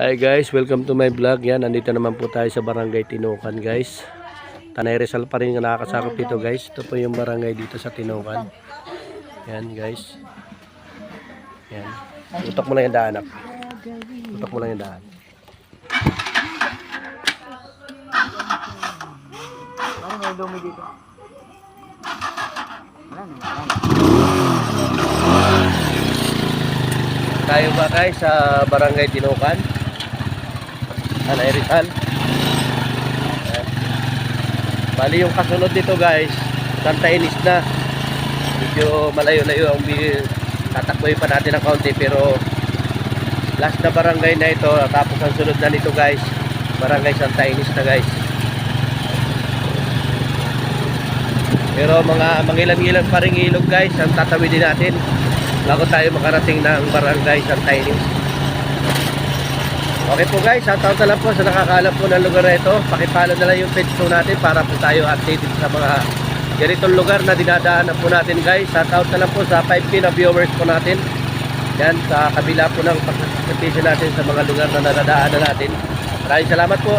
Hi guys, welcome to my vlog. Yan, nandito naman po tayo sa Barangay Tinukan guys. Tanay Rizal pa rin ang nakakasakop dito guys. Ito po yung barangay dito sa Tinukan. Yan guys. Yan. Utok mo lang yung daan. Utok mo lang yung daan. Ano may dumi dito? Tayo ba guys sa Barangay Tinukan? Tanay Rizal. Yan. Bali yung kasunod dito guys, Santa Ynez na. Medyo malayo-layo ang tatakboy pa natin ng kaunti, pero last na barangay na ito. Tapos ang sunod na nito guys, Barangay Santa Ynez na guys. Pero mga mangilan-ngilan pa rin ilog guys ang tatawidin natin bago tayo makarating ng Barangay Santa Ynez. Okay po guys, shoutout na lang po sa nakakaalam po ng lugar na ito. Pakipollow na lang yung page po natin para po tayo updated sa mga ganitong lugar na dinadaanan po natin guys. Shoutout na lang po sa 5K na viewers po natin. Yan, sa kabila po ng pagsasapitisyon natin sa mga lugar na nadadaanan natin. Maraming salamat po.